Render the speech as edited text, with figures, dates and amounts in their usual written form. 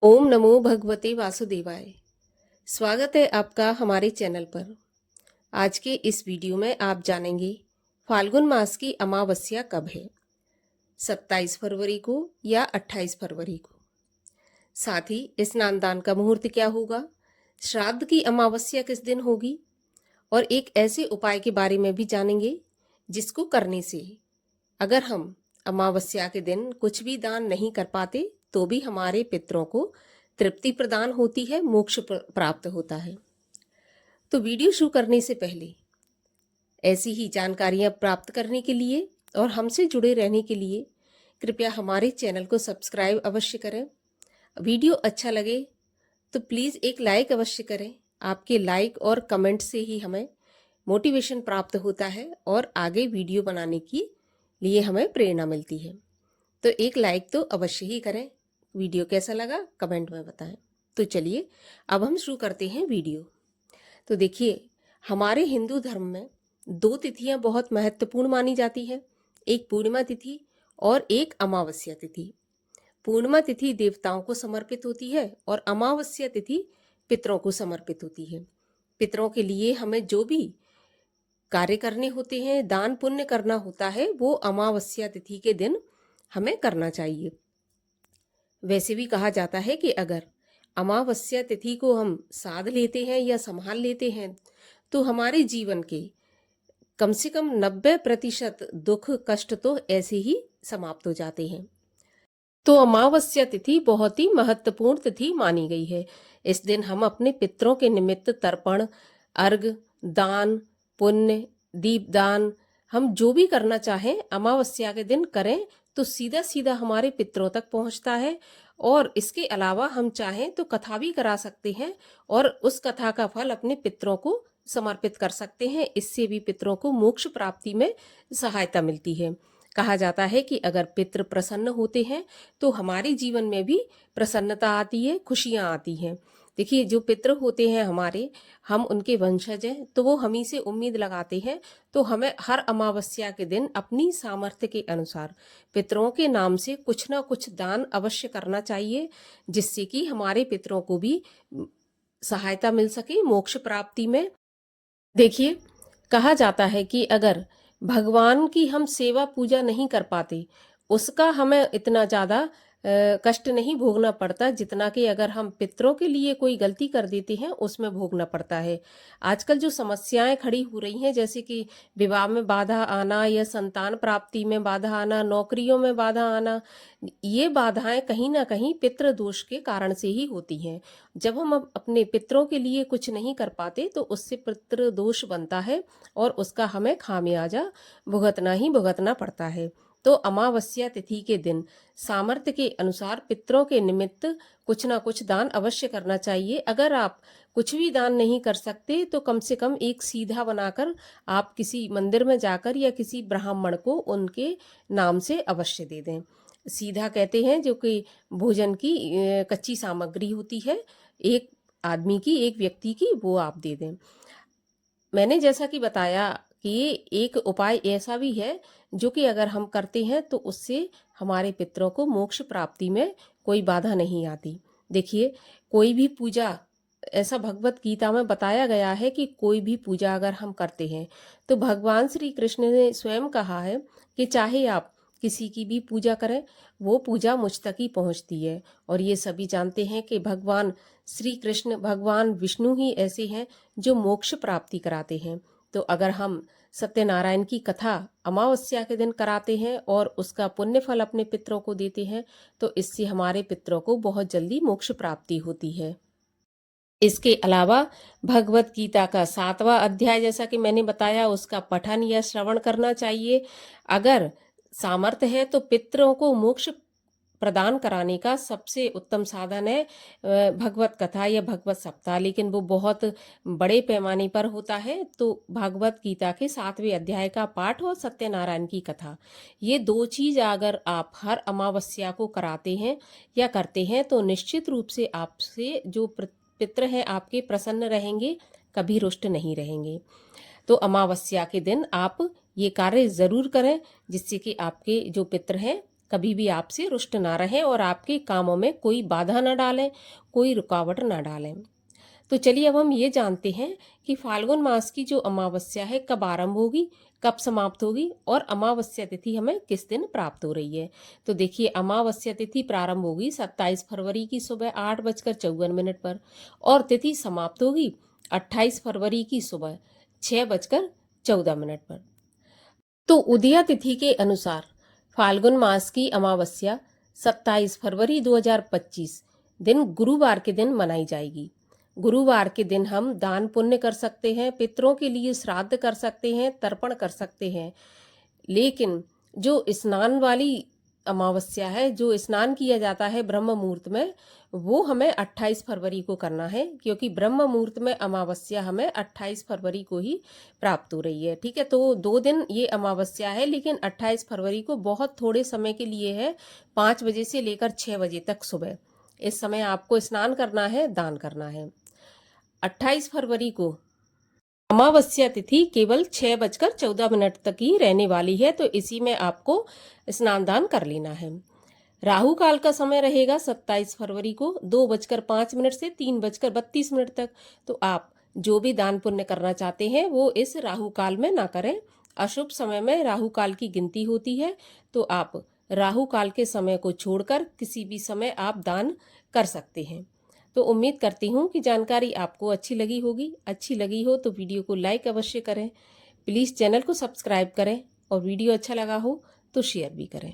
ओम नमो भगवते वासुदेवाय। स्वागत है आपका हमारे चैनल पर। आज के इस वीडियो में आप जानेंगे फाल्गुन मास की अमावस्या कब है, 27 फरवरी को या 28 फरवरी को। साथ ही स्नान दान का मुहूर्त क्या होगा, श्राद्ध की अमावस्या किस दिन होगी और एक ऐसे उपाय के बारे में भी जानेंगे जिसको करने से अगर हम अमावस्या के दिन कुछ भी दान नहीं कर पाते तो भी हमारे पितरों को तृप्ति प्रदान होती है, मोक्ष प्राप्त होता है। तो वीडियो शुरू करने से पहले ऐसी ही जानकारियां प्राप्त करने के लिए और हमसे जुड़े रहने के लिए कृपया हमारे चैनल को सब्सक्राइब अवश्य करें। वीडियो अच्छा लगे तो प्लीज़ एक लाइक अवश्य करें। आपके लाइक और कमेंट से ही हमें मोटिवेशन प्राप्त होता है और आगे वीडियो बनाने की लिए हमें प्रेरणा मिलती है। तो एक लाइक तो अवश्य ही करें। वीडियो कैसा लगा कमेंट में बताएं। तो चलिए अब हम शुरू करते हैं वीडियो। तो देखिए, हमारे हिंदू धर्म में दो तिथियां बहुत महत्वपूर्ण मानी जाती है, एक पूर्णिमा तिथि और एक अमावस्या तिथि। पूर्णिमा तिथि देवताओं को समर्पित होती है और अमावस्या तिथि पितरों को समर्पित होती है। पितरों के लिए हमें जो भी कार्य करने होते हैं, दान पुण्य करना होता है, वो अमावस्या तिथि के दिन हमें करना चाहिए। वैसे भी कहा जाता है कि अगर अमावस्या तिथि को हम साध लेते हैं या संभाल लेते हैं तो हमारे जीवन के कम से कम 90% दुख कष्ट तो ऐसे ही समाप्त हो जाते हैं। तो अमावस्या तिथि बहुत ही महत्वपूर्ण तिथि मानी गई है। इस दिन हम अपने पितरों के निमित्त तर्पण, अर्घ, दान, पुण्य, दीपदान हम जो भी करना चाहें अमावस्या के दिन करें तो सीधा सीधा हमारे पितरों तक पहुंचता है। और इसके अलावा हम चाहें तो कथा भी करा सकते हैं और उस कथा का फल अपने पितरों को समर्पित कर सकते हैं। इससे भी पितरों को मोक्ष प्राप्ति में सहायता मिलती है। कहा जाता है कि अगर पितृ प्रसन्न होते हैं तो हमारे जीवन में भी प्रसन्नता आती है, खुशियां आती हैं। देखिए, जो पितृ होते हैं हमारे, हम उनके वंशज हैं तो वो हम ही से उम्मीद लगाते हैं। तो हमें हर अमावस्या के दिन अपनी सामर्थ्य के अनुसार पितरों के नाम से कुछ ना कुछ दान अवश्य करना चाहिए, जिससे कि हमारे पितरों को भी सहायता मिल सके मोक्ष प्राप्ति में। देखिए, कहा जाता है कि अगर भगवान की हम सेवा पूजा नहीं कर पाते, उसका हमें इतना ज़्यादा कष्ट नहीं भोगना पड़ता जितना कि अगर हम पितरों के लिए कोई गलती कर देते हैं उसमें भोगना पड़ता है। आजकल जो समस्याएं खड़ी हो रही हैं, जैसे कि विवाह में बाधा आना या संतान प्राप्ति में बाधा आना, नौकरियों में बाधा आना, ये बाधाएं कहीं ना कहीं पितृ दोष के कारण से ही होती हैं। जब हम अपने पितरों के लिए कुछ नहीं कर पाते तो उससे पितृ दोष बनता है और उसका हमें खामियाजा भुगतना ही भुगतना पड़ता है। तो अमावस्या तिथि के दिन सामर्थ्य के अनुसार पितरों के निमित्त कुछ ना कुछ दान अवश्य करना चाहिए। अगर आप कुछ भी दान नहीं कर सकते तो कम से कम एक सीधा बनाकर आप किसी मंदिर में जाकर या किसी ब्राह्मण को उनके नाम से अवश्य दे दें। सीधा कहते हैं जो कि भोजन की कच्ची सामग्री होती है, एक आदमी की, एक व्यक्ति की, वो आप दे दें। मैंने जैसा कि बताया कि ये एक उपाय ऐसा भी है जो कि अगर हम करते हैं तो उससे हमारे पितरों को मोक्ष प्राप्ति में कोई बाधा नहीं आती। देखिए, कोई भी पूजा, ऐसा भगवत गीता में बताया गया है कि कोई भी पूजा अगर हम करते हैं तो भगवान श्री कृष्ण ने स्वयं कहा है कि चाहे आप किसी की भी पूजा करें, वो पूजा मुझ तक ही पहुंचती है। और ये सभी जानते हैं कि भगवान श्री कृष्ण, भगवान विष्णु ही ऐसे हैं जो मोक्ष प्राप्ति कराते हैं। तो अगर हम सत्यनारायण की कथा अमावस्या के दिन कराते हैं और उसका पुण्य फल अपने पितरों को देते हैं तो इससे हमारे पितरों को बहुत जल्दी मोक्ष प्राप्ति होती है। इसके अलावा भगवत गीता का 7वां अध्याय, जैसा कि मैंने बताया, उसका पठन या श्रवण करना चाहिए। अगर सामर्थ्य है तो पितरों को मोक्ष प्रदान कराने का सबसे उत्तम साधन है भगवत कथा या भगवत सप्ताह, लेकिन वो बहुत बड़े पैमाने पर होता है। तो भगवत गीता के 7वें अध्याय का पाठ और सत्यनारायण की कथा, ये दो चीज अगर आप हर अमावस्या को कराते हैं या करते हैं तो निश्चित रूप से आपसे जो पितृ हैं आपके प्रसन्न रहेंगे, कभी रुष्ट नहीं रहेंगे। तो अमावस्या के दिन आप ये कार्य जरूर करें जिससे कि आपके जो पितृ हैं कभी भी आपसे रुष्ट ना रहें और आपके कामों में कोई बाधा ना डालें, कोई रुकावट ना डालें। तो चलिए अब हम ये जानते हैं कि फाल्गुन मास की जो अमावस्या है कब आरंभ होगी, कब समाप्त होगी और अमावस्या तिथि हमें किस दिन प्राप्त हो रही है। तो देखिए, अमावस्या तिथि प्रारंभ होगी 27 फरवरी की सुबह 8:54 पर और तिथि समाप्त होगी 28 फरवरी की सुबह 6:14 पर। तो उदया तिथि के अनुसार फाल्गुन मास की अमावस्या 27 फरवरी 2025 दिन गुरुवार के दिन मनाई जाएगी। गुरुवार के दिन हम दान पुण्य कर सकते हैं, पितरों के लिए श्राद्ध कर सकते हैं, तर्पण कर सकते हैं। लेकिन जो स्नान वाली अमावस्या है, जो स्नान किया जाता है ब्रह्म मुहूर्त में, वो हमें 28 फरवरी को करना है, क्योंकि ब्रह्म मुहूर्त में अमावस्या हमें 28 फरवरी को ही प्राप्त हो रही है। ठीक है, तो 2 दिन ये अमावस्या है, लेकिन 28 फरवरी को बहुत थोड़े समय के लिए है, 5 बजे से लेकर 6 बजे तक सुबह। इस समय आपको स्नान करना है, दान करना है। 28 फरवरी को अमावस्या तिथि केवल 6:14 तक ही रहने वाली है, तो इसी में आपको स्नान दान कर लेना है। राहु काल का समय रहेगा 27 फरवरी को 2:05 से 3:32 तक। तो आप जो भी दान पुण्य करना चाहते हैं वो इस राहु काल में ना करें। अशुभ समय में राहु काल की गिनती होती है, तो आप राहु काल के समय को छोड़कर किसी भी समय आप दान कर सकते हैं। तो उम्मीद करती हूँ कि जानकारी आपको अच्छी लगी होगी। अच्छी लगी हो तो वीडियो को लाइक अवश्य करें, प्लीज़ चैनल को सब्सक्राइब करें और वीडियो अच्छा लगा हो तो शेयर भी करें।